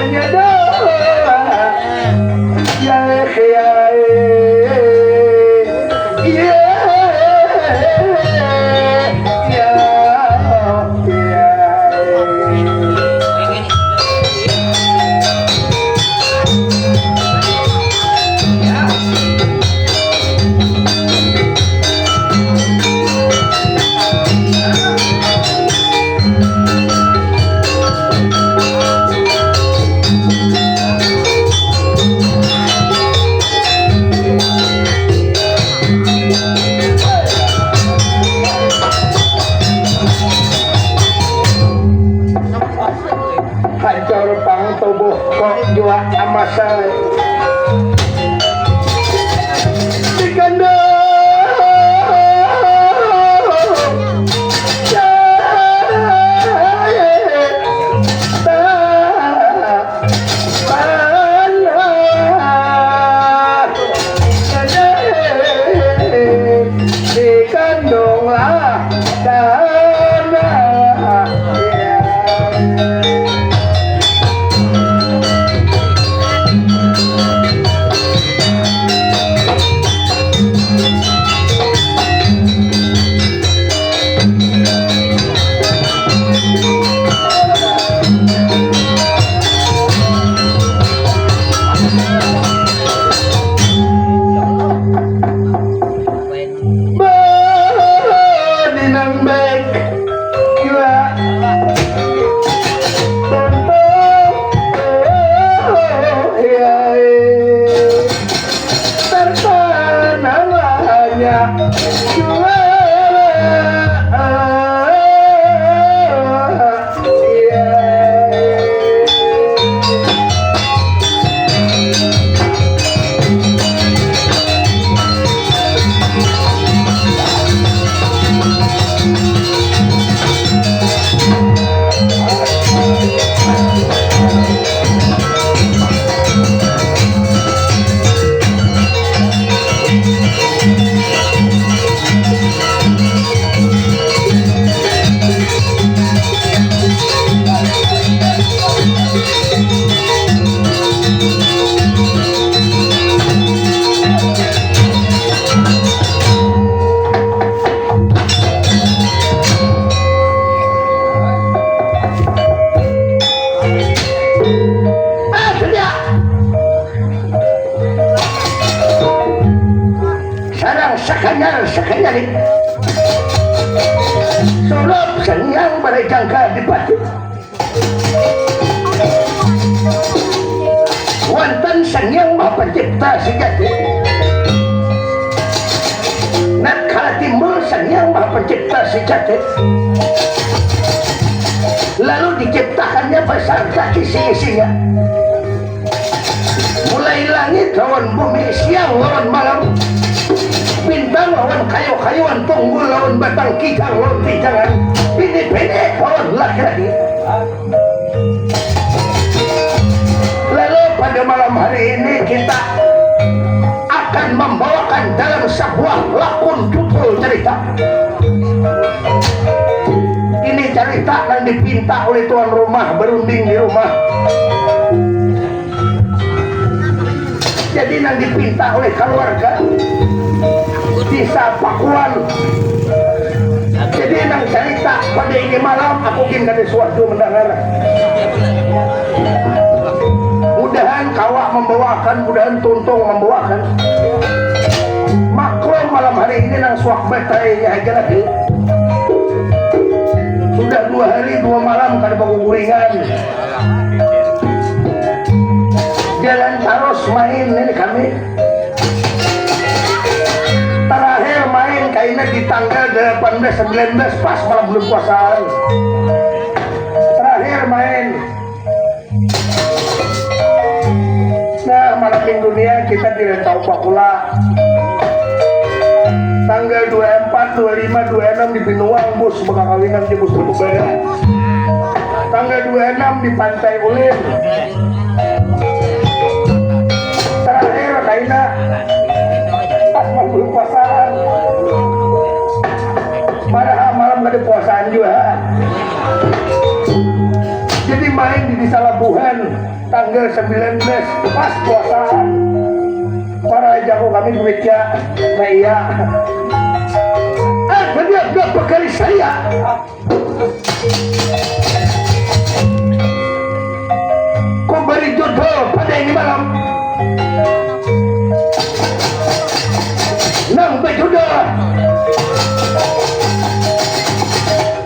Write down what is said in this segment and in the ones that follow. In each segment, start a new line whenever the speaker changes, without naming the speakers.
hanya doa ya ya ya jua amasal dikandung dikandunglah sekanyari sulap senyang berjangka di batu wonten senyang maha pencipta sejati nak kala timbul senyang maha pencipta sejati lalu diciptakannya beserta isi-isinya mulai langit lawan bumi siang lawan malam bintang lawan kayu-kayuan tunggul lawan batang kijang lawan pijangan pini-pini lawan laki-laki lalu pada malam hari ini kita akan membawakan dalam sebuah lakon judul cerita ini cerita yang dipinta oleh tuan rumah berunding di rumah jadi yang dipinta oleh keluarga bisa Pakuan jadi nang cerita pada ini malam aku ingin dari suatu mendengar mudahan kawak membawakan mudahan tuntung membawakan maklum malam hari ini nang suak betainya aja lagi sudah 2 hari 2 malam kada penguringan jalan terus main ini kami terakhir main kayaknya di tanggal 18-19 pas malam belum puasa terakhir main nah malam minggunya kita tidak tahu bakula tanggal 24, 25, 26 di Binuang bus kawinan di bus berbeda tanggal 26 di Pantai Ulin terakhir kayaknya pas malam belum puasaan padahal malam gak ada puasaan juga jadi main di Desa Labuhan tanggal 19 pas puasaan para jago kami bekerja nah iya dia berapa kali saya kau beri jodoh pada ini malam nang berjodoh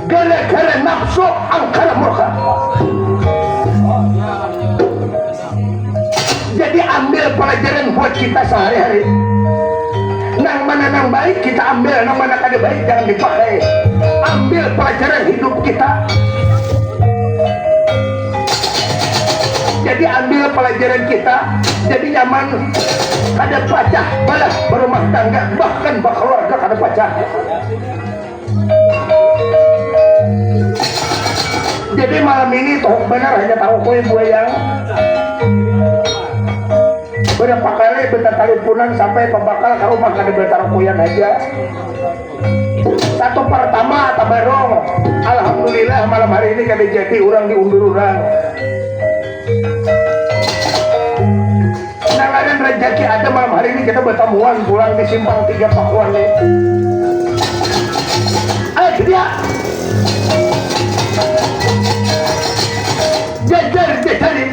gara-gara nafsu angkara murka jadi ambil pelajaran buat kita sehari-hari nang mana nang baik kita ambil, nang mana kada baik jangan dipakai. Ambil pelajaran hidup kita. Jadi ambil pelajaran kita, jadi nyaman, kada pacah, balas berumah tangga, bahkan berkeluarga kada pacah. Jadi malam ini toh benar hanya tahu kue buayang. Berapa kali beta teleponan sampai pembakal ke rumah kada bertarukuyan aja. Satu pertama tabarong, alhamdulillah malam hari ini kada jadi orang diundur orang. Nang ada rezeki ada malam hari ini kita bertemuan pulang di simpang 3 Pakuan nih. Ayo dia. Jajar nih.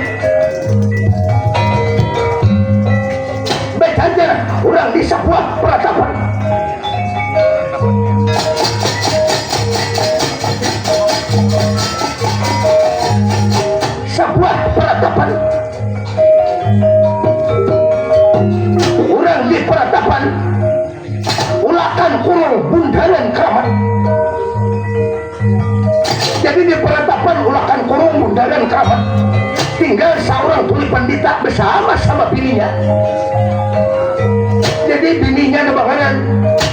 Saja orang di sebuah peradaban orang di peradaban ulakan kurung bundaran keramat jadi di peradaban ulakan kurung bundaran keramat tinggal seorang tuli pandita bersama-sama bininya. Jadi bininya nabanganan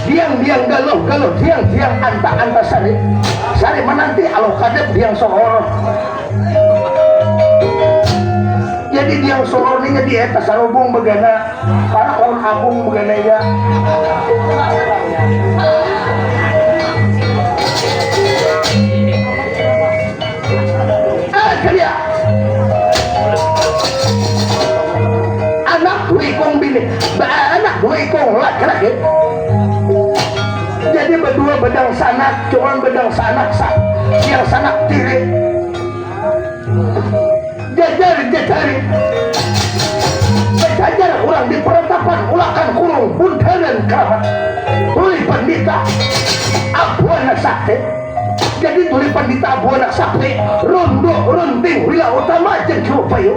diang galuh diang anta sari menanti alo kadep diang sohor. Jadi diang sohor ini di eta sarubung begana para kaum agung begana ya. Kaya anak wikong bini anak wikong laki-laki jadi berdua bedang sanak cuman bedang sanak yang sanak tiri jajar orang di peratapan ulakan kurung bundaran keramat tuli pandita abuana sakti jadi tuli pandita abuana sakti rondo runting wila utama jeung Payu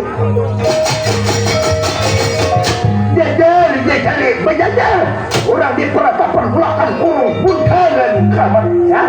jajar berjajar orang di peratapan ulakan kurung bundaran keramat ya.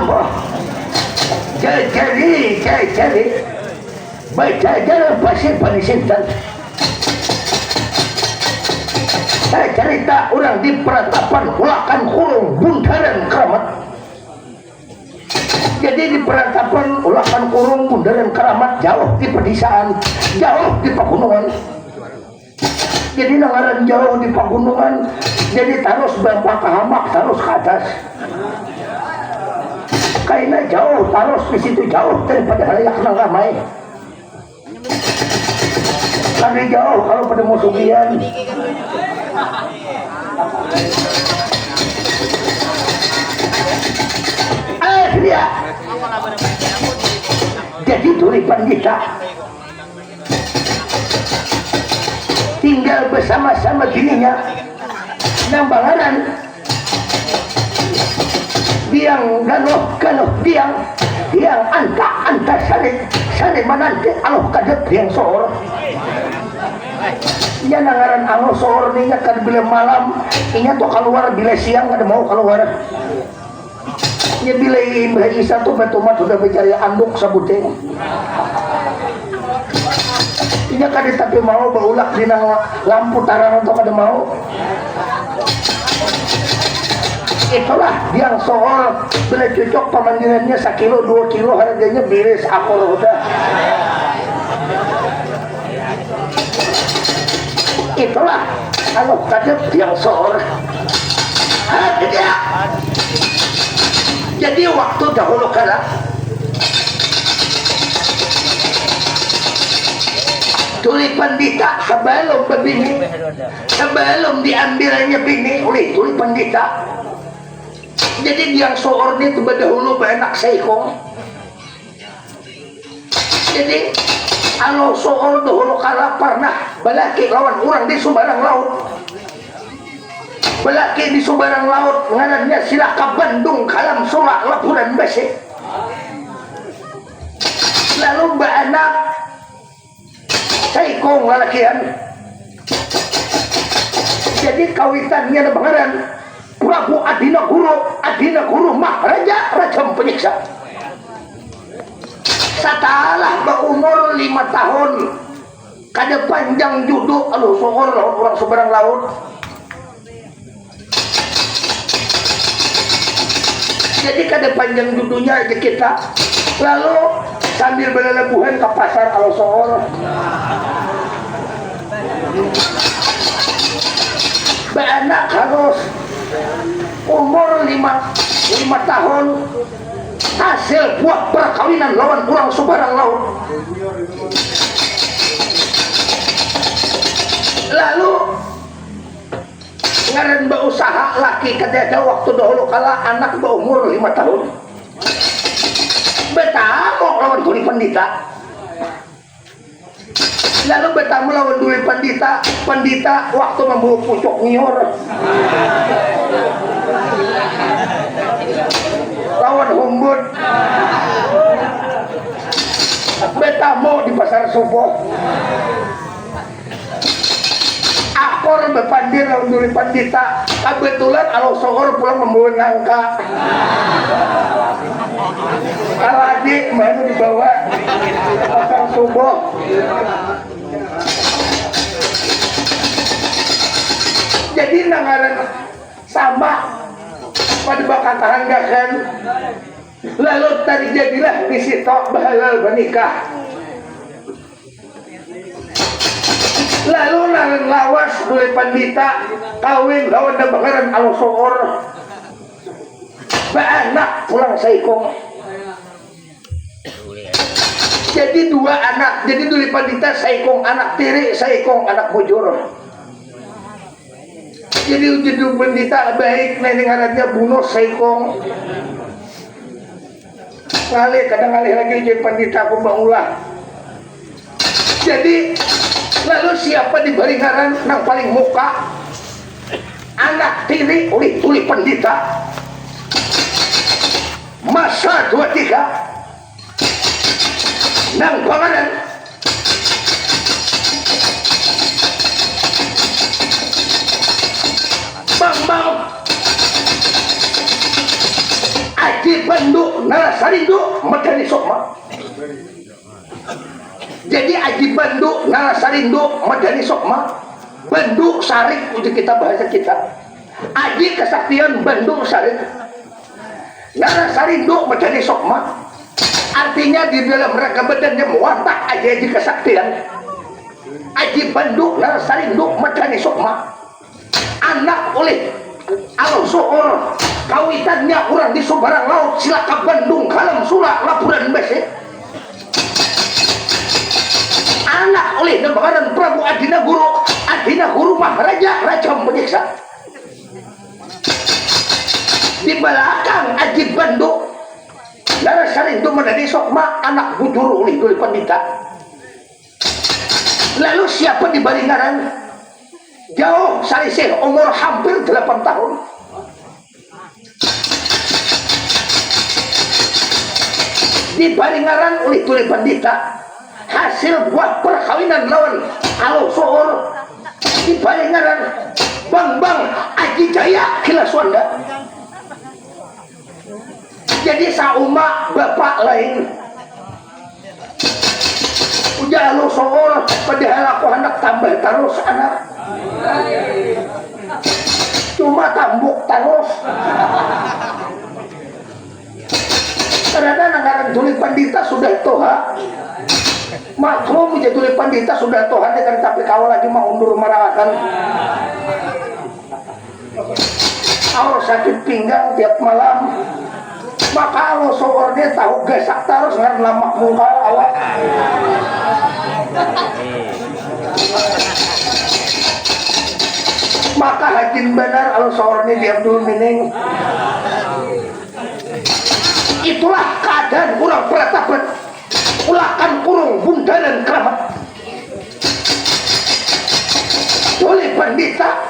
Allah. Jadi baca jalan pasir panisintan. Saya cerita orang di peratapan ulakan kurung bundaran keramat. Jadi di peratapan ulakan kurung bundaran keramat jauh di pedesaan, jauh di pegunungan. Jadi nangaran jauh di pegunungan, jadi terus bampak ke hamak, terus ke atas. Kayaknya jauh, terus di situ jauh daripada halayak nang ramai. Kami jauh kalau pada musuhian. Dia jadi tulipan kita tinggal bersama-sama bininya nambanganan diang ganoh diang anta sare manante aloh kadep diang soor nya nangaran aloh soor ninya kan bila malam inya tuh keluar bila siang ada mau keluar nya bila Mbah Isa tuh betumat sudah bicara anduk sabuting inya kan tapi mau beulak dina lampu tarang untuk ada mau itulah yang soal bila cocok pemanggilannya 1 kilo 2 kilo harganya beres akor udah itulah kalau kadep yang soal dia. Jadi waktu dahulu kala tulipan dita sebelum diambilnya bini oleh tulipan dita. Jadi yang soor itu dahulu benak seikong. Jadi kalau soor dahulu kala pernah balaki lawan orang di Sumbarang Laut. Balaki di Sumbarang Laut ngarannya Silaka Bandung kalam surak lapuran besi. Lalu mbak anak seikong lalakian. Jadi kawitannya ada pangeran Prabu Adina Guru Maharaja Raja Penyiksa. Setelah berumur 5 tahun kada panjang juduk aduh soor orang Sumbarang Laut. Jadi kada panjang judulnya aja kita lalu sambil berlebuhan ke pasar alo soor beanak harus umur 5 tahun hasil buah perkawinan lawan orang Sumbarang Laut. Lalu ngaran berusaha laki kadada waktu dahulu kala anak berumur 5 tahun betamok lawan tuli pandita. Lalu betamu lawan tuli pandita waktu membawa pucuk ngior lawan humbut betamu di pasar subuh akor bepandir lawan tuli pandita kebetulan alo sogor pulang membawa nangka kalau adik baru dibawa pasar subuh. Jadi nangaran sama pada bakal kahanggakan lalu terjadilah di situ bahalal menikah. Lalu nangan lawas oleh pandita kawin lawan dan bakaran alo soor anak pulang seikong. Jadi 2 anak, jadi dulu pandita seikong anak tiri, seikong anak bujur. Jadi ujidu pandita baik nengarannya bunuh seikong. Kadang ngalih lagi jadi pandita pembangulah. Jadi lalu siapa di baringaran yang paling muka anak tiri oleh tuli pandita masa 23 nang panganan Bambang Aji Banduk nara sarindu medani sokma. Jadi aji bandu nara sarindu medani sokma. Bandu sarik untuk kita bahasa kita. Aji kesaktian bandu sarik. Nara sarindu medani sokma. Artinya di dalam rangka badannya mewatak aji kesaktian. Aji bandu nara sarindu medani sokma. Anak oleh alam soor kawitannya orang di Sobarang Laut silaka Bandung kalam sula lapuran besi anak oleh Nembaran Prabu Adina Guru Maharaja Raja Menyiksa di belakang Aji Bandung Nara Sarindu Medani Sokma anak bujur oleh Duli Pandita. Lalu siapa di Balingaran? Jauh Sarisih umur hampir 8 tahun. Di Balingaran oleh Tuli Pandita hasil buat perkawinan lawan Alo Soor di Balingaran Bang Aji Jaya Kilaswanda. Jadi sauma bapak lain udah Alo Soor padahal aku hendak tambah terus anak cuma tambuk terus karena anggaran Tuli Pandita sudah toha maklum jadi Tuli Pandita sudah toha dengan tapi kawal lagi mau undur marahan awal sakit pinggang tiap malam maka Alo Soor dia tahu gesak terus dengan lama muka awak maka hajin benar Alo Soor ini diam dulu mining. Itulah keadaan kurang peratapan ulakan kurung bundaran keramat Tuli Pandita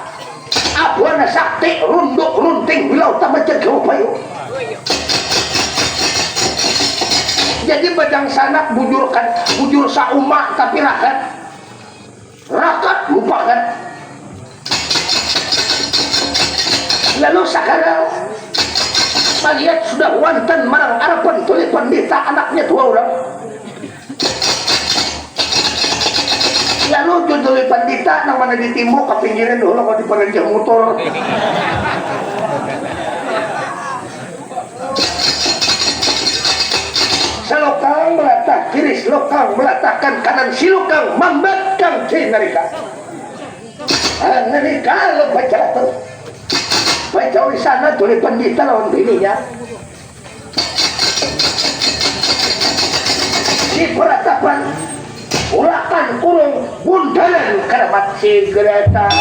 abuana sakti runduk runting bilau tamat jagau payu. Jadi badang sanak bujur sauma tapi rakat lupakan. Lalu sekarang melihat sudah wantan marang harapan Tuli Pandita anaknya 2 orang. Lalu Tuli Pandita nang mana di timur ke pinggiran dulu kalau di pengenjang motor. Salokang melatah kiri, selokang melatahkan kanan, silokang membatkan narika. Narika lo baca tuh. Baca di sana Tuli Pandita lawan bininya. Di peratapan ulakan kurung bundaran keramat si Gretan.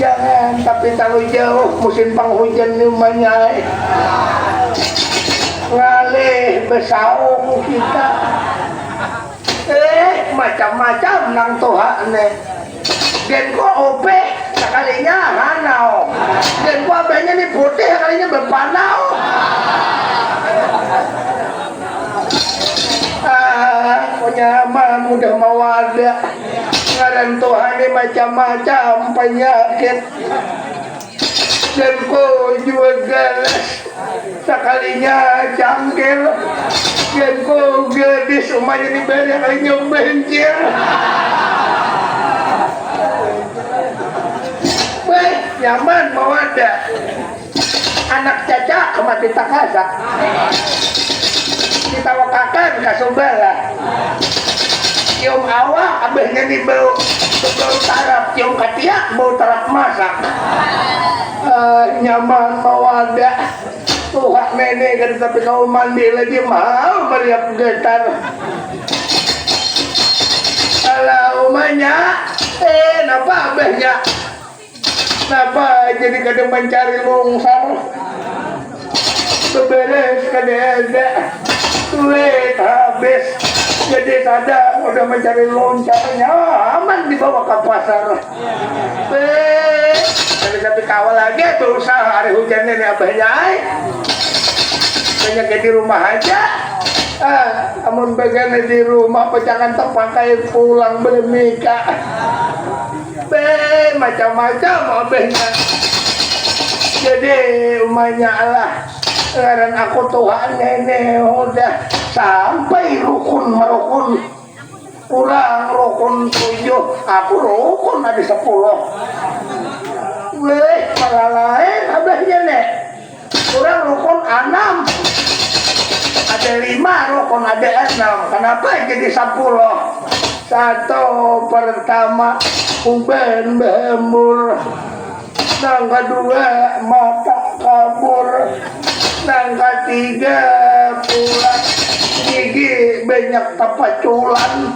Jangan tapi terlalu jauh musim penghujan namanya ngalih besaung kita macam-macam nang toha nih dan kok ope sekalinya hanau dan kok abahnya nih putih sekalinya berpanau punya mah mudah mau ada ngaran Tuhan ini macam-macam penyakit dan ko juga sekalinya cangkir dan ko gadis umanya ini banyak kalinya benjir nyaman mau ada anak caca kemati takasak kita wakakan kasubala cium awak abahnya di bau tarap cium katiak bau tarap masak nyaman mau ada tuhan nenek kan tapi kau mandi lagi mau meriap getar kalau umanya napa abahnya napa jadi kadang mencari longsar beberes kadang ada duit habis jadi sadar udah mencari loncarnya aman dibawa ke pasar tapi kawal lagi tuh usaha hari hujannya nih abahnya banyak di rumah aja amun bagian di rumah pecangan terpakai pulang belemika macam-macam abahnya jadi umanya lah sekarang aku Tuhan nenek udah sampai rukun merukun kurang rukun 7 aku rukun ada 10 malah lain abahnya nek kurang rukun 6 ada 5 rukun ada 6 kenapa jadi 10 satu pertama uben bemur yang kedua mata kabur yang ketiga pulang gigi banyak tapaculan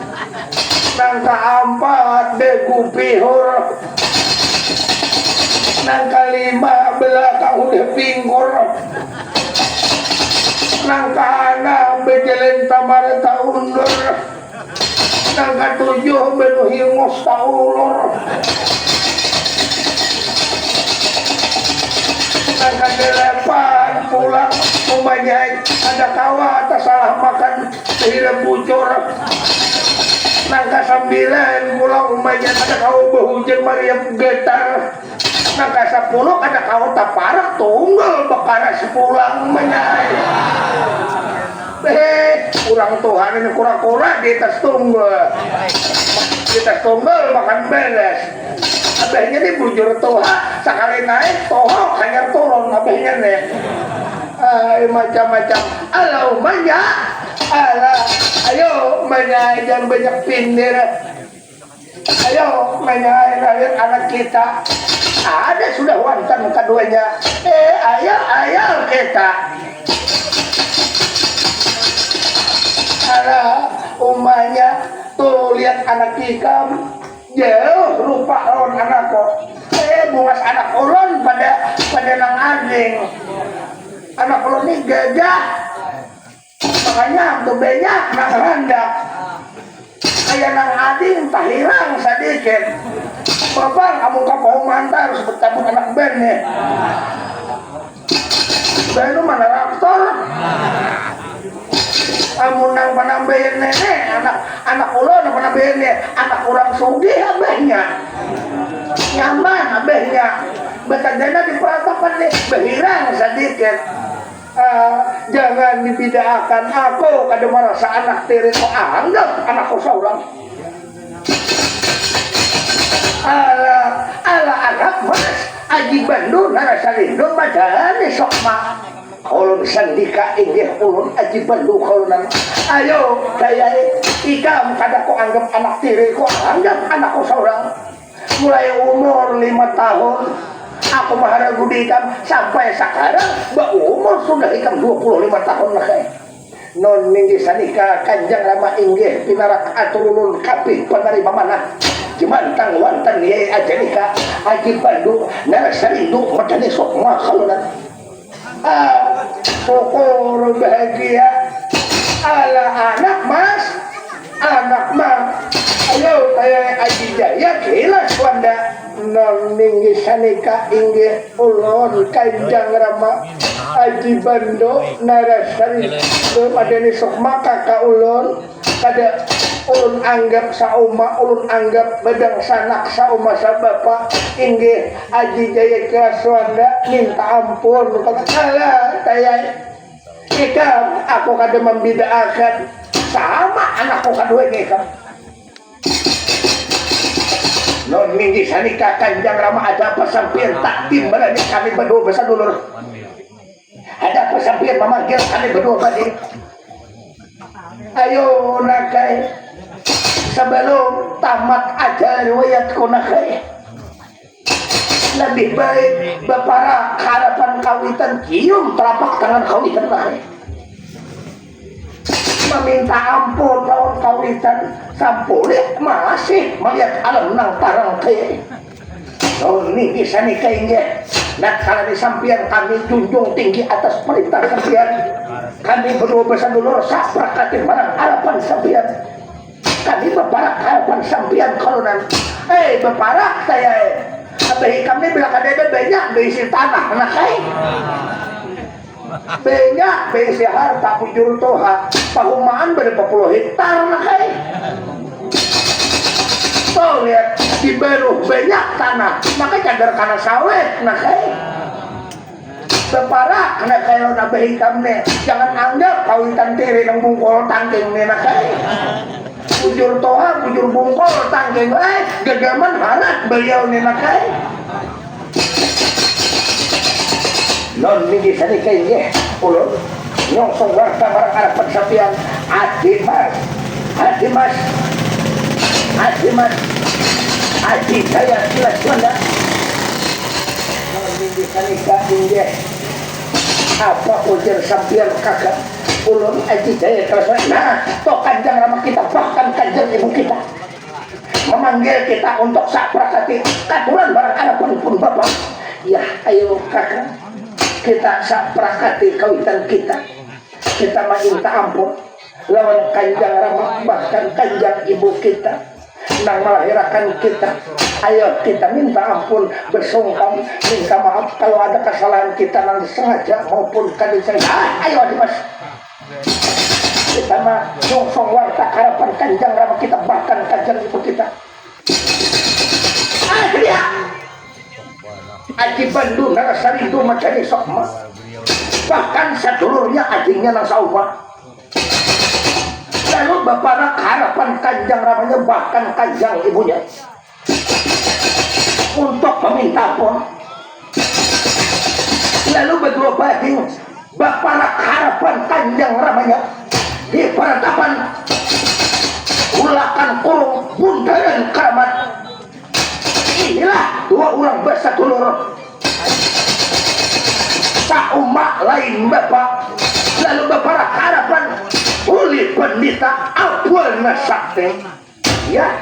yang keempat degu pihur yang kelima belakang udah pinggur yang keenam bejelin tamar taundur yang ketujuh benuhi mustaulur yang kedelapan pulang umanya ada kawa atas salah makan sehingga bucur yang ke-9 pulang umanya ada kawa berhujan Maria getar yang ke-10 ada kawa taparak tunggal bakaras pulang umanya kurang Tuhan ini kurang-kurang di atas tunggal makan beres abahnya ini bujur Tuhan sekali naik tohok hanya turun abahnya nih macam-macam alau banyak ayo banyak yang banyak pindir ayo banyak anak kita ada sudah wantan keduanya ayo kita umanya tuh lihat anak ikam jauh rupa lawan anak kok bungas anak ulun pada nang anjing anak ulun ini gajah makanya tuh banyak nang randak kayak nang ading tahirang sedikit bapak kamu kapau mantar harus bertabung anak ben nih ben lu mana raptor amunang panambayan nenek anak ulun panambayan nenek anak orang sugih abahnya nyaman abahnya betadana di peratapan nih berhirang sedikit jangan dibidakan aku kada merasa anak tiri ko anggap anakku seorang ala anak mas aji bandu narasa lindung padahal sok mak ulun sandika inggih ulun aji bandu kaulan ayo kaya ikam kada ko anggap anak tiri ko anggap anakku seorang mulai umur 5 tahun aku maharagu di ikam sampai sekarang umur sudah ikam 25 tahun lah kayak non minggi sanika kanjang lama inggih pinarak aturulun kapih penerima mana jemantang wantan ye aja nikah aji bandu narasarindu madani sok makalunan syukur bahagia ala anak mas anak mah ayo kayak aji jaya jelas wanda non minggi sanika inggih ulun kanjang rama aji bando narasari madani sok maka ka ulun kada ulun anggap sauma ulun anggap bedang sanak sauma sabapa inggih aji jaya kelaswanda minta ampun kala tayang ikam aku kada membidaakan sama anakku kadua ini ikam non minggi sanika Kanjeng Rama ada apa sampean takdim berani kami berdua besadulur. Ada apa sampean memanggil kami berdua badi. Ayo nakai sebelum tamat ajar riwayat konakai. Lebih baik bepara harapan kawitan cium telapak tangan kawitan nakai. Meminta ampun lawan kawitan sampulih masih melihat alam nang tarang kaya. Oh ini bisa nikah inge. Nah kalau disampian kami junjung tinggi atas perintah sampian. Kami berdua besadulur saprakatin barang harapan sampian. Kami beparak harapan sampian kalonan. Beparak saya. Tapi kami bilang ada banyak berisi tanah nakai. Banyak berisi harta bujur toha. Pahumaan berapa puluh hektar nakai. Tuh lihat di Beruh banyak tanah. Maka cadar karena sawit nakai. Separah kena kayo na bahikam ni. Jangan anggap kawitan tiri ng bungkol tangking ni nakai. Bujur toha, bujur bungkol tangking. Gagaman harat beliau ni nakai. Non minggi sa ni kayo niya. Ulol. Yung sungwar sa marang arap pagsapian. Adimas. Adimas. Adimas. Adi saya silas wanda. Non minggi sa ni kayo niya. Apa ujar sampian kakak ulun aji jaya kerasa. Nah toh Kanjeng Rama kita bahkan Kanjeng ibu kita memanggil kita untuk saprakati katuran barang anak pun bapak. Ya ayo kakak kita saprakati kawitan kita minta ampun lawan Kanjeng Rama bahkan Kanjeng ibu kita nang melahirkan kita. Ayo kita minta ampun, bersungkam, minta maaf kalau ada kesalahan kita yang disengaja maupun disengaja. Ayo Dimas, kita mah song warta harapan Kanjeng Rama kita bahkan Kanjeng ibu kita. Dia Aji Bandung Narasari itu macam sokma, bahkan sedulurnya adiknya nang sauma. Lalu bapak harapan Kanjeng Ramanya bahkan Kanjeng ibunya untuk meminta ampun. Lalu berdua bading bapak harapan Kanjeng Ramanya di peratapan ulakan kurung bundaran keramat. Inilah dua orang bersadulur saumak lain bapak. Lalu bapak harapan Uli Pendeta Abwana Sakti. Ya.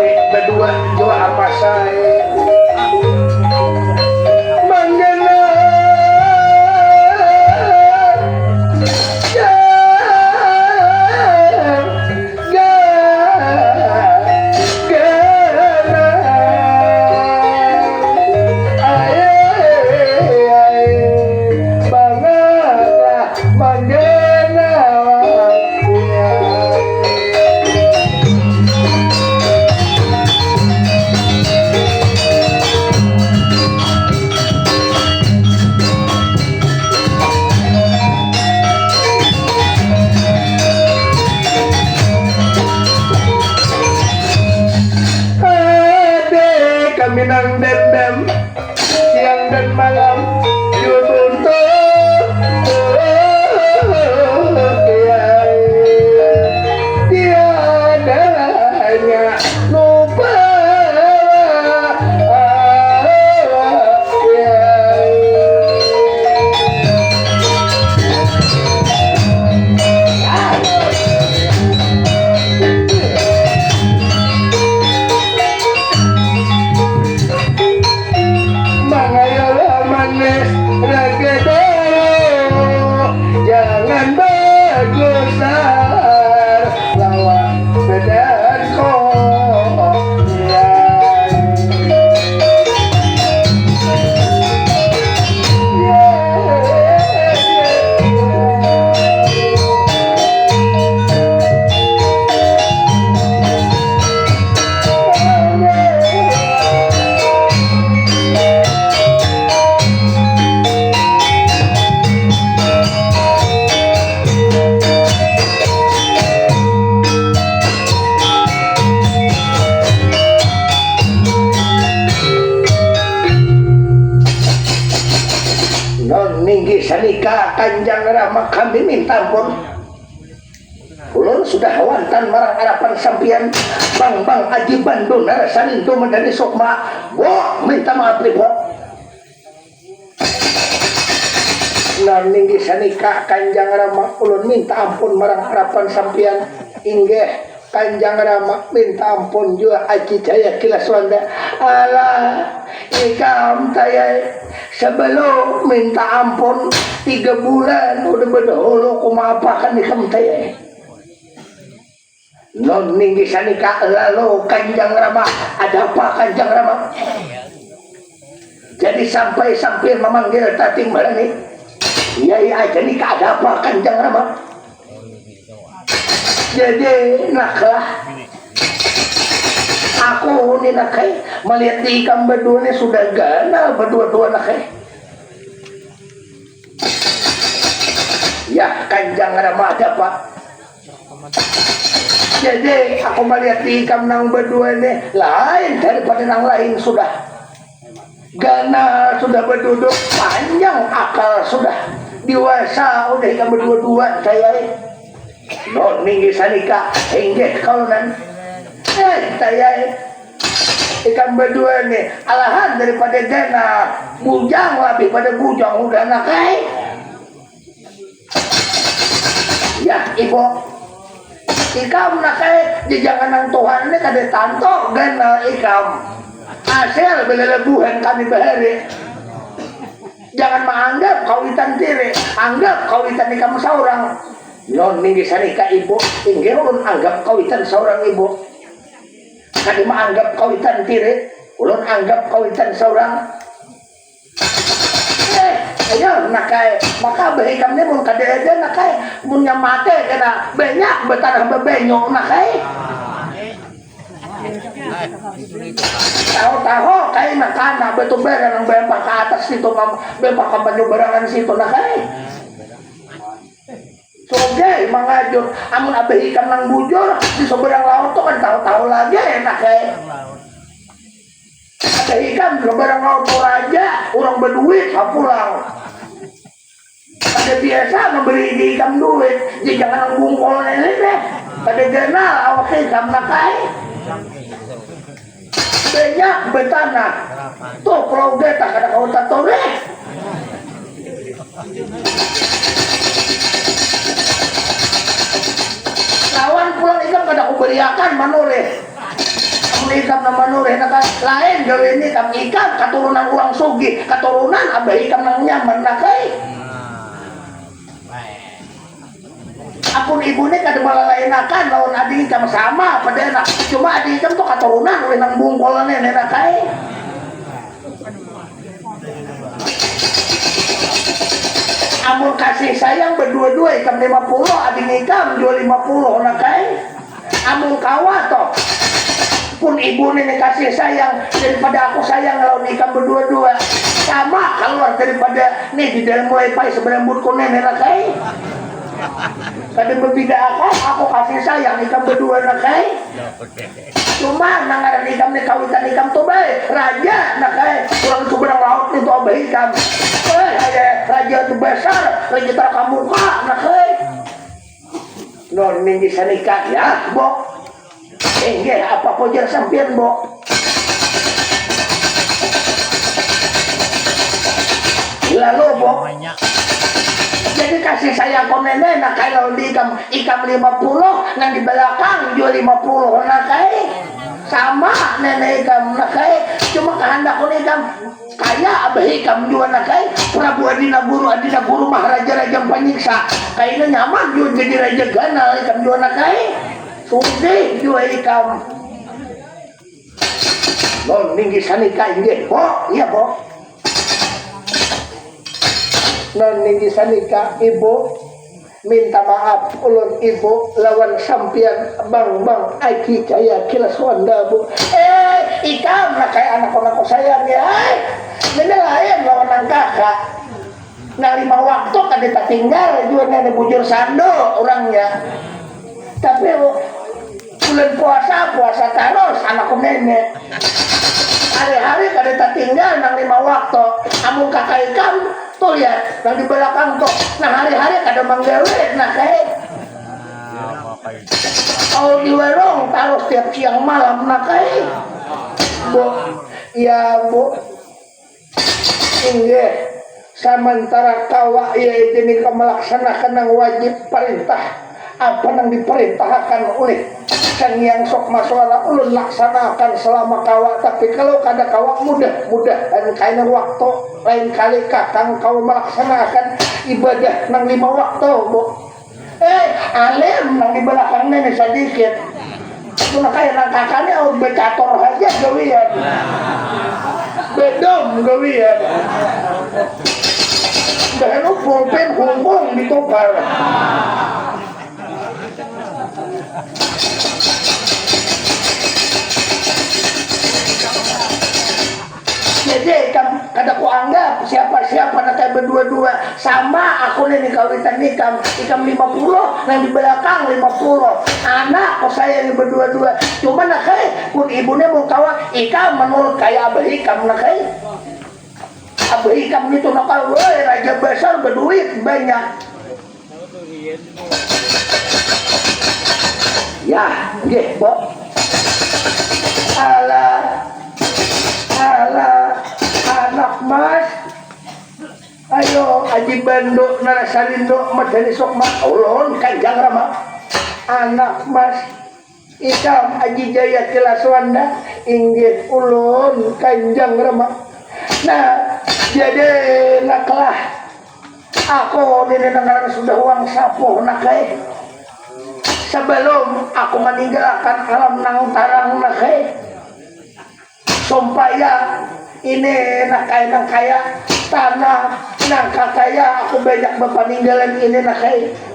gawe berdua jua apa saya mengenal minang dendam siang dan malam dituntut tiada hanya lupa sanika Kanjang Rama kami minta ampun ulun sudah wantan marang harapan sampian bang Aji Bandung narasanin tu menjadi sokma wo minta maaf ribu ninggi sanika Kanjang Rama ulun minta ampun marang harapan sampian inggih Kanjang Rama minta ampun juga Aji Jaya Kilaswanda alah ikam tayai sebelum minta ampun 3 bulan udah berdahulu kumapakan ikam tayai non ninggi sanika lalu Kanjang Rama ada apa Kanjang Rama jadi sampai memanggil tating malani iya aja nikah ada apa Kanjang Rama jadi naklah aku ni nakai melihat ikam berdua ni sudah ganal berdua-dua nakai ya Kanjang Rama ada pak jadi aku melihat ikam nang berdua ni lain daripada nang lain sudah ganal sudah berduduk panjang akal sudah dewasa udah ikam berdua-dua saya non minggi sanika hinggit kaunan saya ikan berdua nih alahan daripada dana bujang lebih pada bujang udah nakai ya ibu ikam nakai di jangan nang Tuhan ini kada tanto gana ikam asal belelebuhan kami bahari jangan menganggap kawitan tiri anggap kawitan ikam seorang non minggi sanika ibu inggih ulun anggap kawitan seorang ibu kadi menganggap kawitan tiri ulun anggap kawitan seorang ayo nakai maka behikam ni mun kade aja nakai mun nyamate kena banyak betanah bebenyo nakai tahu kai nakana betul barang bempak ke atas situ bempak ke barangan situ nakai soge mangajur amun abeh ikan nang bujur di seberang laut tuh kan tahu-tahu lagi enak ada ikan di seberang laut raja orang berduit pulang ada biasa memberi di ikan duit jadi jangan nang bungkol ini deh pada kenal awak ikan nakai banyak betanah tuh kalau geta kada kau tahu deh lawan pulang ikan kada aku beriakan manore ikam nama nureh naka lain gawe ini kam ikam katurunan urang sugi katurunan abah ikam nang nyaman nakai apun ibunya kada malalainakan lawan adik ikam sama pada enak cuma adik ikam tuh katurunan oleh nang bungkolannya nenek kai amun kasih sayang berdua-dua ikam 50 adik ikam jual 50 nakai amun kawa toh pun ibu nenek kasih sayang daripada aku sayang lawan ikam berdua-dua sama keluar daripada nih di dalam mulai pai seberambut ku nenek nakai kadang berbeda aku kasih sayang ikam berdua nakai cuma nangaran ikam nih kawitan ikam tuh baik raja nakai kurang seberang laut itu abah ikam raja itu besar raja terkamuka nakai non minggi sanika ya bo apa pojar sampian bo lalu bo jadi kasih sayang kau nenek nak kalau di ikam 50 nang di belakang jual 50 nakai sama nenek ikam nakai cuma kehendak kau ikam kaya abah ikam jual nakai Prabu Adina Guru Maharaja Raja Panyiksa kayaknya nyaman jual jadi raja ganal ikam jual nakai sudah jual ikam non minggi sanika inggih bo iya bo non minggi sanika ibu minta maaf ulun ibu lawan sampian bang aiki kaya kilas wanda bu ikam nak kayak anak-anak sayang ya ini lain lawan nang kakak nah 5 waktu kan kita tinggal juga nenek bujur sando orangnya tapi bulan puasa terus anakku nenek hari-hari kan kita tinggal nang 5 waktu amun kakak ikam tuh lihat yang di belakang tuh nah hari-hari kada manggawe nah kayak kalau di warung taruh setiap siang malam nah kayak bu ya bu inggih sementara kawa ya ini melaksanakan yang wajib perintah apa yang diperintahkan oleh Sang Hyang Sukmaswara ulun laksanakan selama kawa tapi kalau kada kawa mudah dan kaina waktu lain kali kakang kau melaksanakan ibadah nang 5 waktu bu alim nang di belakang nenek sedikit itu nak kaya nang kakaknya harus becator aja gawian bedom gawian dan lu pulpen humbung ditopar jadi kada ku anggap siapa-siapa nak berdua-dua sama aku nih kawitan ikam 50 yang di belakang 50 anak kok saya ini berdua-dua cuma nak pun ibunya mau kawan ikam menurut kayak abah ikam nak abah ikam itu nak raja besar berduit banyak ya nggih bo ala anak mas ayo aji banduk narasarindo madani sokma ulun kanjang rama anak mas ikam aji jaya kilaswanda inggih ulun kanjang rama nah jadi naklah aku ini dengar sudah uang sapu nakai sebelum aku meninggalkan alam nang tarang nakai sumpaya ini nak kaya tanah nang kaya aku banyak berpeninggalan ini nak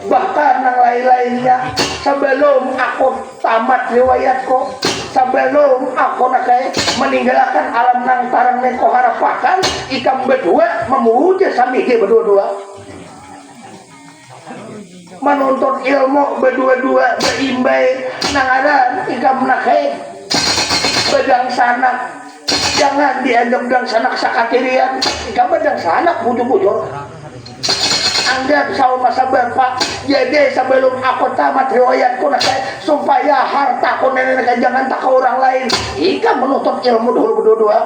bahkan nang lain-lainnya sebelum aku tamat riwayatku sebelum aku nak meninggalkan alam nang tarang neko harapakan ikam berdua memuja samike berdua-dua menuntut ilmu berdua-dua berimbai nang ada ikam nak bedang sanak jangan dianggap bedang sanak sakatirian ikam bedang sanak bujur-bujur anggap sama masa bapak jadi sebelum aku tamat riwayatku supaya hartaku nenek jangan tak ke orang lain ikam menuntut ilmu dulu berdua-dua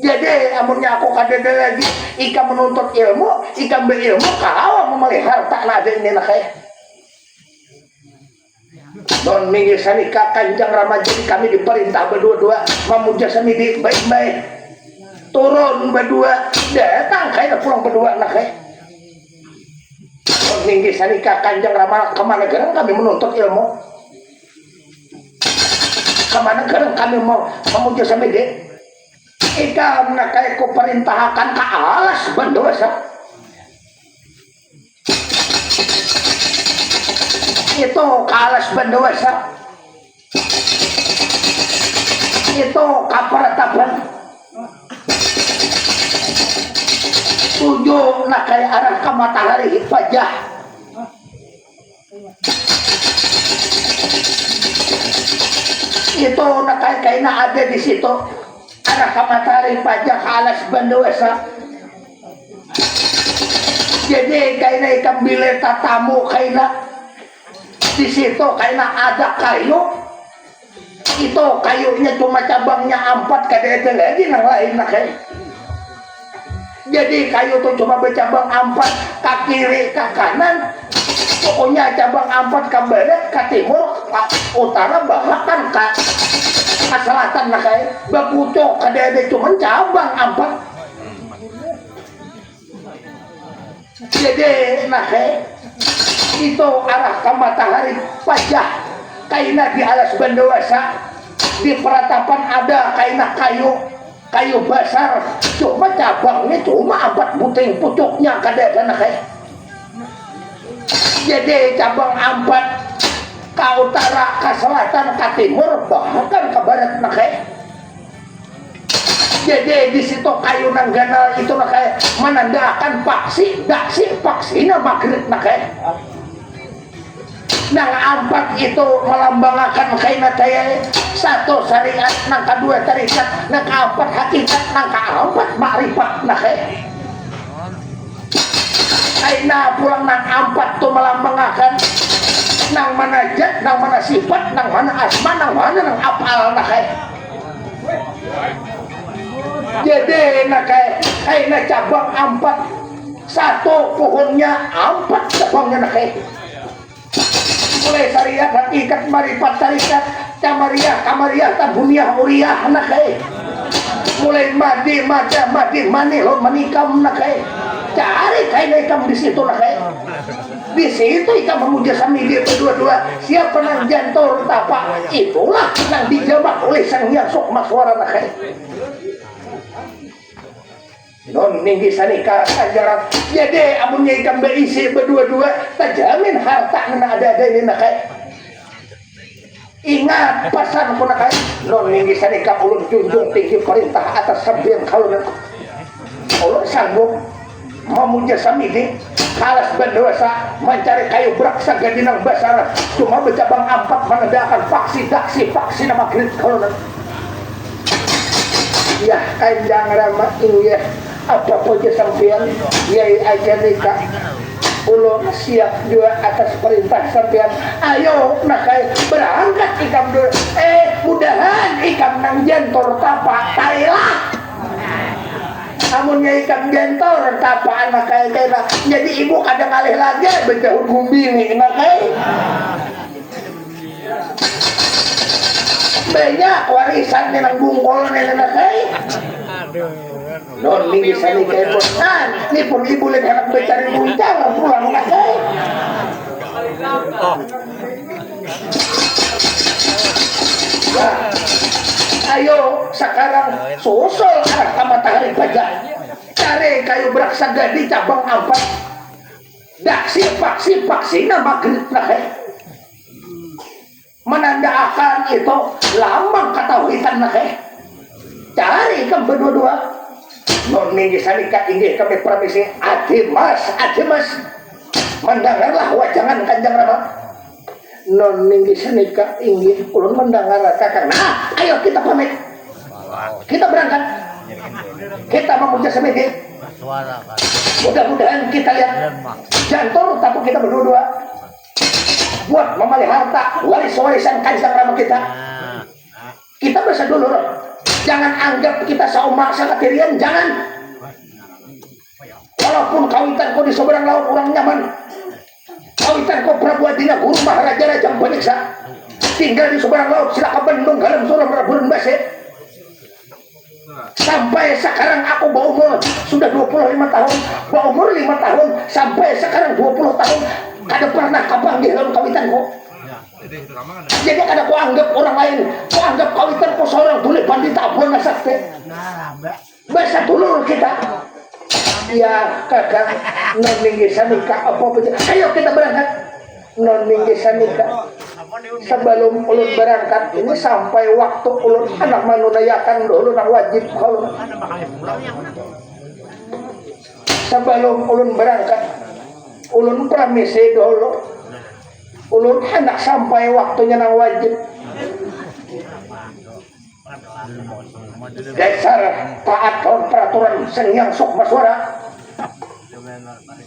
jadi amunnya aku kadada lagi ikam menuntut ilmu ikam berilmu kalau memelihara harta nada ini non minggu sanika Kanjeng Rama jadi kami diperintah berdua-dua memuja samidi baik-baik turun berdua datang kayaknya pulang berdua nak non minggu sanika Kanjeng Rama kemana gerang kami menuntut ilmu kemana gerang kami mau memuja samidi ikam nak kayak ku perintahkan ke alas berdosa itu kalas berdosa itu kaparatapan tujuh nak kayak arah ke matahari pajah itu nak kayak ada di situ arah ke matahari pajah kalas berdosa jadi kayaknya ikan bilet tamu kayaknya di situ kayaknya ada kayu itu kayunya cuma cabangnya 4 kada lagi yang lain kayak jadi kayu itu cuma bercabang 4 ke kiri ke kanan pokoknya cabang 4 ke barat ke timur ke utara bahkan ke selatan kayak bagucok kada cuma cabang 4 jadi kayak itu arah ke matahari pajah kaina di alas bendewasa di peratapan ada kaina kayu besar cuma cabangnya cuma 4 buting pucuknya kadang kayak jadi cabang 4 ke utara ke selatan ke timur bahkan ke barat kayak jadi di situ kayu nanggana itu kayak menandakan paksi maghrib kayak nang 4 itu melambangkan kaina daya 1 syariat nang kedua tarikat nang 4 hakikat nang 4 makrifat kaina pulang nang 4 tuh melambangkan nang mana zat nang mana sifat nang mana asma nang mana nang apal jadi kaina cabang 4 1 pohonnya 4 cabangnya mulai syariat hakikat marifat tarikat kamariah tabuniyah uriah mulai madi mani lo menikam cari kain ikam di situ di situ ikam memuja sami dia berdua-dua siapa nang jantor tapak itulah nang dijabak oleh sang yang sok maswara non minggi sanika ajaran jadi amunnya ikan berisi berdua-dua terjamin harta nana ada ini ingat pasan pun non minggi sanika ulun junjung tinggi perintah atas sembilan kalau ulun sanggup memuja samidi kalas berdosa mencari kayu beraksa gadinang besar cuma bercabang 4 menandakan faksi nama krit kalau ya Kanjeng Rama ini ya apa saja sampean yai aja nikah ulun siap juga atas perintah sampean ayo nakai berangkat ikam dulu mudahan ikam nang jantor tapak tailah amunnya ikam jantor tapak nakai kena jadi ibu kadang alih lagi berjauh gumbing nakai banyak warisan nang bungkol nakai non minggu sani kayak bosan ini pun ibu lagi anak mencari muncang pulang nakai ya ayo sekarang susul arah ke matahari pajak cari kayu beraksa gadi cabang 4 daksi nama gerit nakai menandakan itu lambang ketahuitan nakai cari ikam berdua-dua non minggu sanika inggih kami permisi adi mas mendengarlah wajangan Kanjeng Rama non minggu sanika inggih ulun mendengar kakak nah ayo kita pamit kita berangkat kita memuja semedi mudah-mudahan kita lihat jantor tapi kita berdua buat memelihara waris-warisan Kanjeng Rama kita bersedulur jangan anggap kita seumur sekatirian jangan walaupun kawitanku di seberang laut orang nyaman kawitanku Prabu Adina Guru Maharaja Raja Penyiksa tinggal di seberang laut silaka bendung dalam surah meraburan base. Sampai sekarang aku berumur sudah 25 tahun, berumur 5 tahun sampai sekarang 20 tahun kada pernah kapanggih dalam kawitanku. Jadi kada ku anggap orang lain, ku anggap kawitanku seorang tuli pandita Buana Sakti. Bahasa dulur kita. Ya kakak non minggi sanika apa aja. Ayo kita berangkat. Non minggi sanika. Sebelum ulun berangkat ini sampai waktu ulun anak manunayakan dulu nang wajib kalau sebelum ulun berangkat ulun pramisi dulu ulun hendak sampai waktunya nang wajib dasar taat peraturan sengyang sok maswara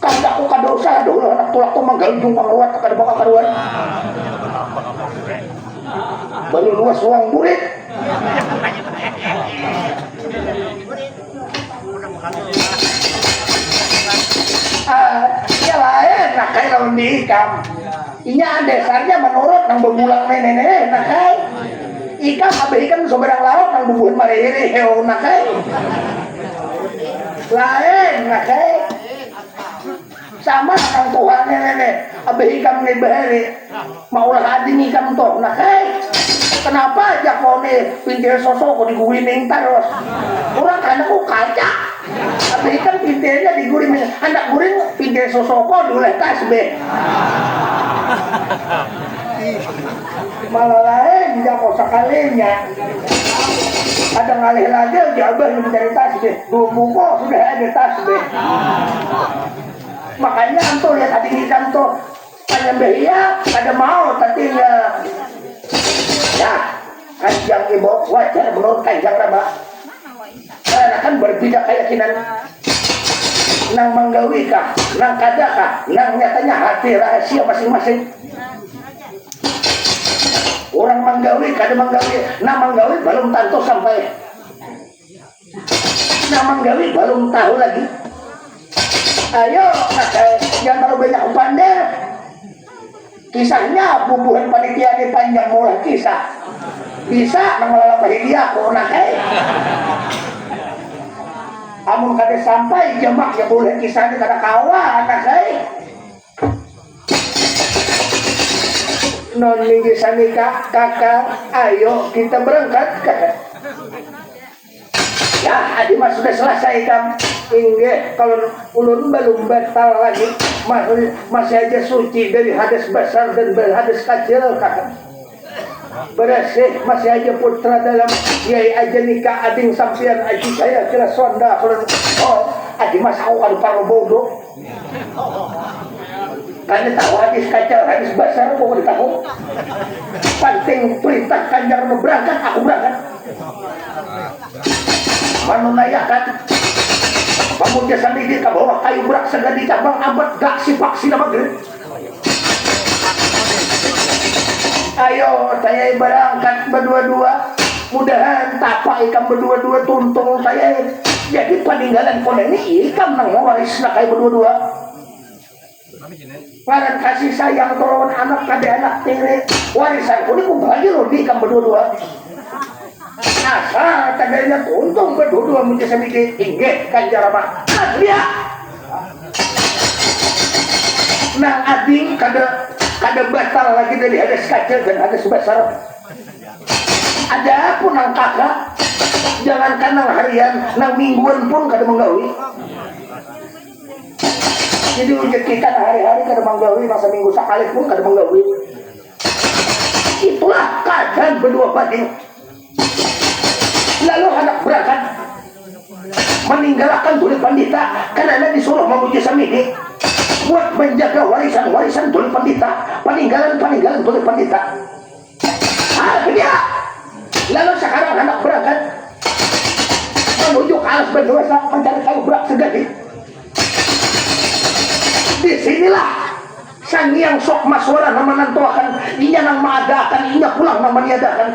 kada aku kada usah dulu anak tulak tu manggalung pangluat kada bakal karuan baru luas uang murid ya lain nah kayak lawan diikam inya dasarnya menurut nang bemulang nenek nah kayak ikam abah ikam seberang laut nang bubuhan mariri heo nah kayak lain nah kayak sama nang Tuhan nenek abah ikam ni bahari maulah adin ikam toh nah kayak kenapa aja kau ni pintir sosok kau diguling terus orang karena kau kaca abah ikam pintirnya diguling anak guring pintir sosok kau diulah tasbih malah lain tidak kau sekalinya ada ngalih lagi jabah yang mencari tasbih 2 buku sudah ada tasbih makanya anto lihat adik ikan tuh hanya bahia ada mau tapi ya kanjang ibu wajar menurut kanjang raba karena kan berbeda keyakinan nang manggawi kah nang kadakah nang nyatanya hati rahasia masing-masing orang manggawi kada manggawi nang manggawi belum tentu sampai nang manggawi belum tahu lagi. Ayo, jangan terlalu banyak pandai. Kisahnya bubuhan panitia ini panjang mulai kisah. Bisa mengelola panitia aku nakai. Amun kada sampai jemak ya boleh kisahnya kada kawan nakai. Non minggi sanika kakak, ayo kita berangkat kakak. Ya, adi mas sudah selesai kam. Inge, kalau ulun belum batal lagi, masih aja suci dari hadas besar dan hadas kecil kakak. Bersih, masih aja putra dalam yai aja nikah ading sampian aji saya kira sonda. Oh, adi mas aku kan paru bodoh. Karena tahu hadis kecil, hadis besar, aku tahu. Penting perintah kanjar berangkat, aku berangkat. Manunayakan pemuda sendiri ke bawah kayu berak segala cabang abad gak sipak nama gede. Ayo saya berangkat berdua-dua mudahan tapak ikan berdua-dua tuntung saya jadi peninggalan kone ini ikan nang waris nak kayak berdua-dua ngaran kasih sayang turun anak kada anak tinggi warisan kone kembali loh di ikan berdua-dua asal tandanya untung berdua muncul sedikit inget kanjar apa dia nah ading kada batal lagi dari hadas kecil dan hadas besar ada pun nang kakak jangankan nang harian nang mingguan pun kada menggawi jadi ujung kita hari-hari kada menggawi masa minggu sekali pun kada menggawi itulah keadaan berdua banding. Lalu anak berangkat meninggalkan tuli pandita karena disuruh memuji samini buat menjaga warisan tuli pandita peninggalan tuli pandita dia lalu sekarang anak berangkat menuju ke alas berdosa mencari kayu berak segadi disinilah sang yang sok maswara nama nantuakan inya nang maadakan inya pulang nang maniadakan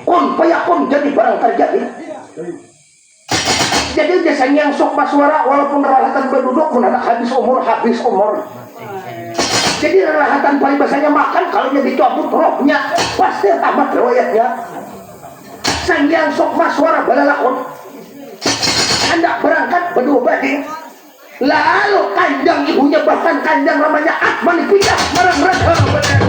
kun payakun jadi barang terjadi jadi desa yang sok maswara walaupun rahatan berduduk menanak habis umur jadi rahatan paribasanya makan kalau dia dicabut rohnya pasti tamat riwayatnya. Sangyang Sokma suara balalakon hendak berangkat berdua bading. Lalu kandang ibunya bahkan kandang namanya Atman pindah mereng-mereng benar.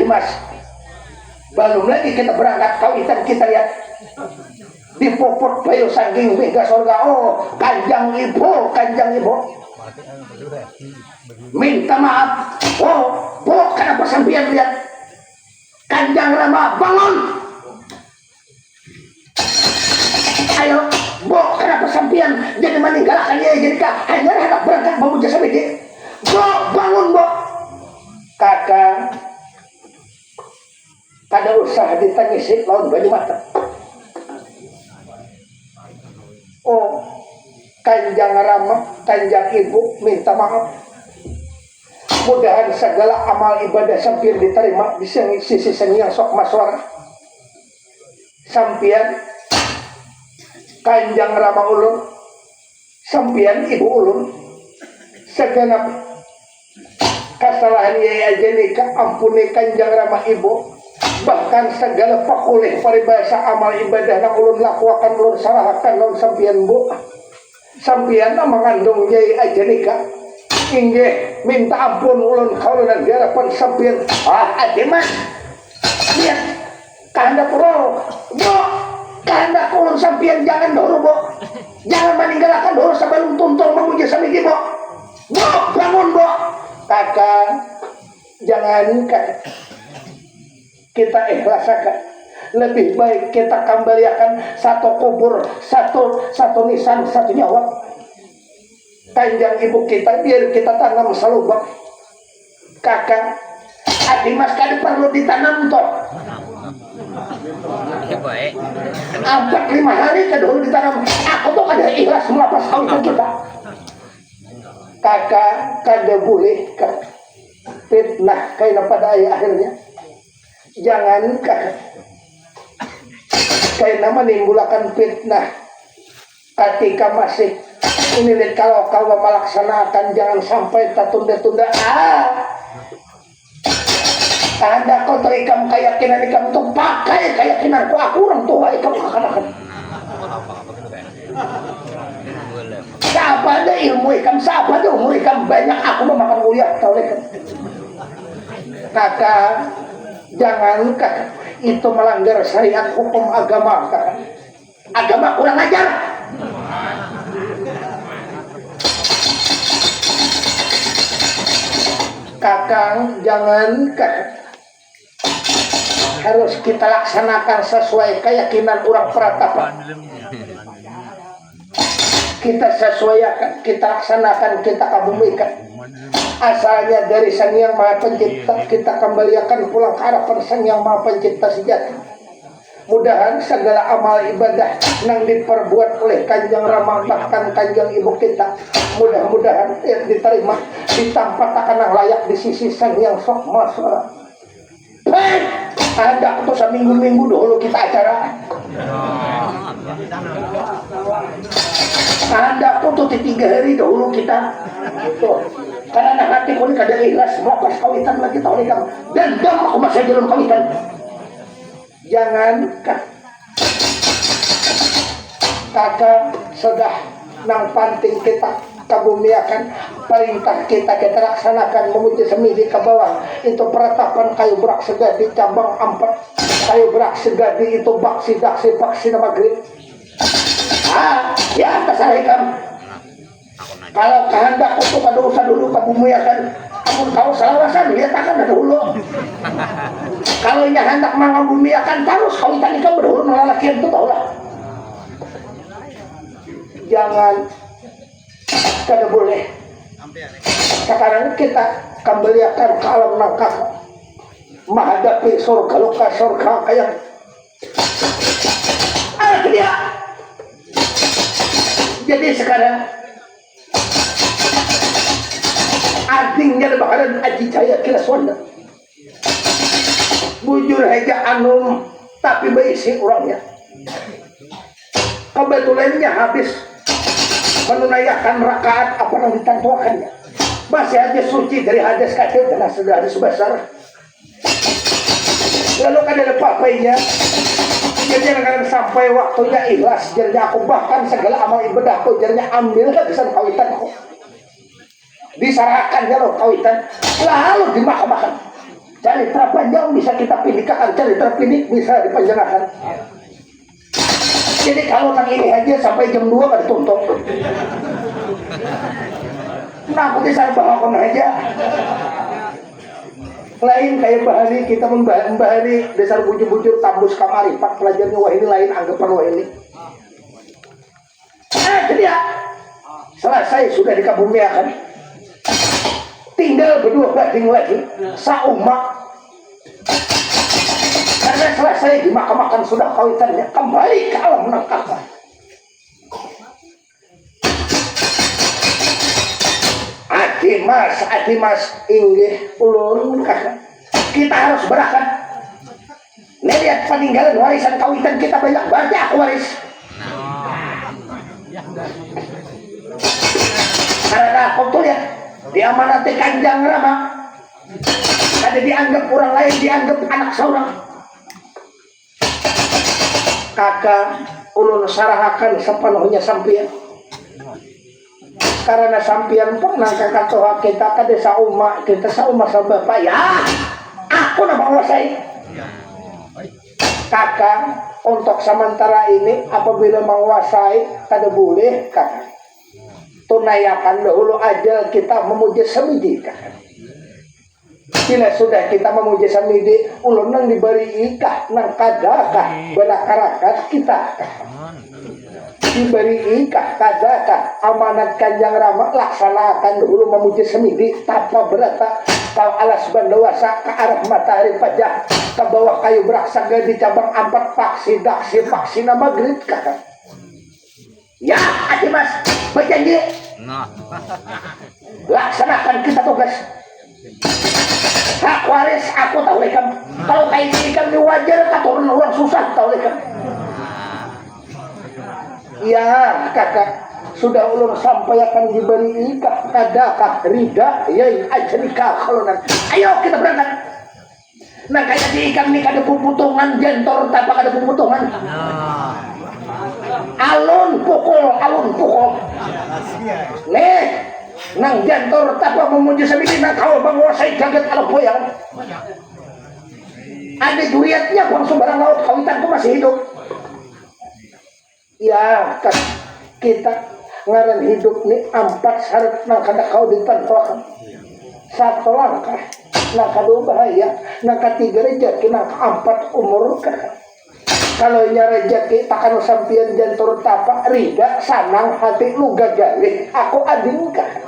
Mas, belum lagi kita berangkat kawitan kita lihat di popot bayo saking mega sorga. Oh kanjang ibu minta maaf. Oh bo kenapa sampean lihat Kanjang Rama bangun, ayo bo kenapa sampean jadi meninggalkan ya jadi kak hanya hendak berangkat memuja sampai bo bangun bo kakak. Kada usah ditangisin lawan baju mata. Oh, Kanjang Rama, Kanjang Ibu minta maaf. Mudahan segala amal ibadah sampian diterima di sisi Sangyang Sokma suara. Sampian Kanjang Rama ulun, sampian Ibu ulun, segenap kesalahan yai aja nikah ampuni Kanjang Rama Ibu. Bahkan segala pakulih paribasa amal ibadah na ulun lakuakan ulun salahkan ulun sampian bu sampian na mengandung yai aja nikah inggih minta ampun ulun kaulan garapan sampian adiman lihat kehendak ulun bu kehendak ulun sampian jangan dulu bu jangan meninggalkan dulu sebelum tuntung memuja sami bu bangun bu kakak jangan kita ikhlasakan, lebih baik kita kembalikan satu kubur, satu nisan, satu nyawa. Kanjang ibu kita biar kita tanam salubak. Kakak, adik mas kan perlu ditanam toh. 4-5 hari ke dulu ditanam. Aku tuh ada ikhlas melapas kawitan kita. Kakak kada boleh fitnah kayak pada ayah akhirnya. Jangan kayak menimbulkan fitnah ketika masih ini kalau melaksanakan jangan sampai tertunda-tunda. Ada kau terikam keyakinan ikam tuh pakai keyakinan aku orang tua ikam akan siapa ada ilmu ikam siapa ada umur ikam banyak aku memakan kuliah tahu ikam kakak. Jangan itu melanggar syariat hukum agama agama kurang ajar. Kakang jangan harus kita laksanakan sesuai keyakinan orang Pratapa. Kita sesuaikan, kita laksanakan, kita kabumikan. Asalnya dari Sang Yang Maha Pencipta, kita kembalikan pulang ke hadapan Sang Yang Maha Pencipta sejati. Mudahan segala amal ibadah yang diperbuat oleh Kanjang Rama bahkan Kanjang Ibu kita, mudah-mudahan diterima, ditampakkan yang layak di sisi Sang Yang Sokma suara. Ada putusan minggu-minggu dulu kita acara. Ada putus di 3 hari dahulu kita. Tuh. Karena hati kau ini kada ikhlas melapas kawitan lagi tahu nikah. Dan aku masih belum kawitan. Jangan kakak sudah nang panting kita kabumiakan perintah kita laksanakan memuji semidi ke bawah itu peratapan kayu berak segadi cabang 4 kayu berak segadi itu baksi daksi baksi nama grip ya kesalahan kalau kehendak untuk ada usaha dulu kabumiakan amun kau salawasan lihat akan ada dulu kalau nya hendak mengabumiakan terus kau ikan ikan berdahulu melalakian itu tau lah jangan kada boleh Sekarang kita kembalikan ke alam nangka menghadapi surga luka surga kayak dia. Jadi sekarang artinya bakalan Aji Jaya kira swanda bujur hega anum tapi berisi orangnya kebetulannya habis menunaikan rakaat apa yang ditantuakannya masih aja suci dari hadas kacil dan sudah hadis besar lalu kan ada papainya jadi akan sampai waktunya ikhlas jadinya aku bahkan segala amal ibadah aku jadinya ambil kebiasaan kawitan aku diserahkan ya loh kawitan lalu dimakamkan cari terpanjang bisa kita pilihkan cari terpilih bisa dipanjangkan jadi kalau nang ini aja sampai jam 2 kan dituntut nah aku bisa bawa aja lain kayak bahari kita membahari dasar bujur-bujur tambus kamari pak pelajarnya wah ini lain anggapan wah ini jadi ya selesai sudah dikabumiakan tinggal berdua bading lagi saumma karena selesai dimakamkan sudah kawitannya kembali ke alam menangkapnya Adimas inggih ulun kakak kita harus berakan lihat peninggalan warisan kawitan kita banyak banyak waris karena aku tuh lihat diamanati Kanjeng Rama ada dianggap orang lain dianggap anak seorang kakak ulun sarahakan sepenuhnya sampian karena sampian pernah kakak toha kita ke desa umat kita sauma sama bapak ya aku nak menguasai kakak untuk sementara ini apabila menguasai kada boleh kakak tunaikan dahulu aja kita memuji semidi kakak bila sudah kita memuji semidi ulun nang diberi ikah nang kadakah belakarakat kita diberi ikah kadakah amanat Kanjeng Rama laksanakan dulu memuji semidi tanpa berata kau alas bandawasa ke arah matahari pajak ke bawah kayu beraksaga di cabang 4 paksi daksi paksi nama gerit kakak ya Adimas berjanji laksanakan kita tugas hak waris aku tahu lekam kalau kain ikan di wajar katurun orang susah tahu lekam ya kakak sudah ulun sampai akan diberi ikah kadakah rida ya ajrika kalau nanti ayo kita berangkat nah kayak di ikan nih kada puputungan jentor tanpa kada puputungan alun pukul nih nang jentor tanpa memuji semidi nang kau menguasai jagat alam goyang ada duitnya buang sembarang laut kawitanku masih hidup ya kan kita ngaran hidup ni 4 syarat nang kada kau ditentukan 1 langkah nang kadua bahaya nang ketiga rezeki nang 4 umur kakak kalau nya rezeki takkan sampian jantur tapak rida sanang hati lu gagalih aku ading kakak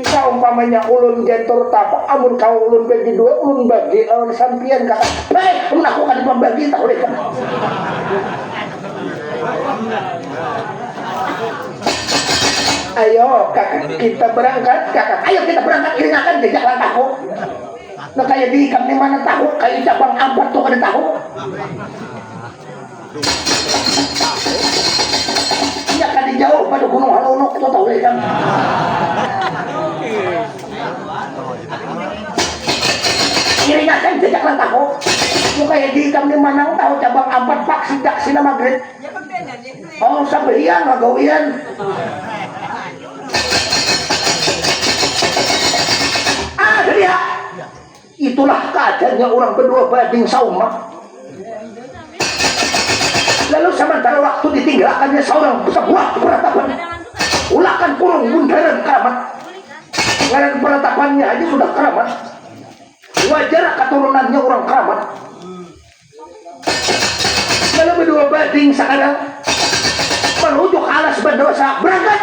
saumpamanya ulun jantur tapak amun kau ulun bagi 2 ulun bagi lawan sampian kakak baik aku akan membagi tak boleh kakak ayo kakak kita berangkat kakak ayo kita berangkat ingatkan jejak langkahku nah kayak di ikan di mana tahu kayak cabang 4 tuh ada tahu iya kan di jauh pada gunung Halunuk itu tahu ikan ingatkan jejak langkahku lu kayak di ikan di mana tahu cabang 4 pak sidak sina maghrib oh sabahian magawian dia itulah keadaannya orang berdua bading sauma lalu sementara waktu ditinggalkannya seorang sebuah peratapan ulakan kurung bundaran keramat ngaran peratapannya aja sudah keramat wajar keturunannya orang keramat lalu berdua bading sekarang menuju ke alas berdosa berangkat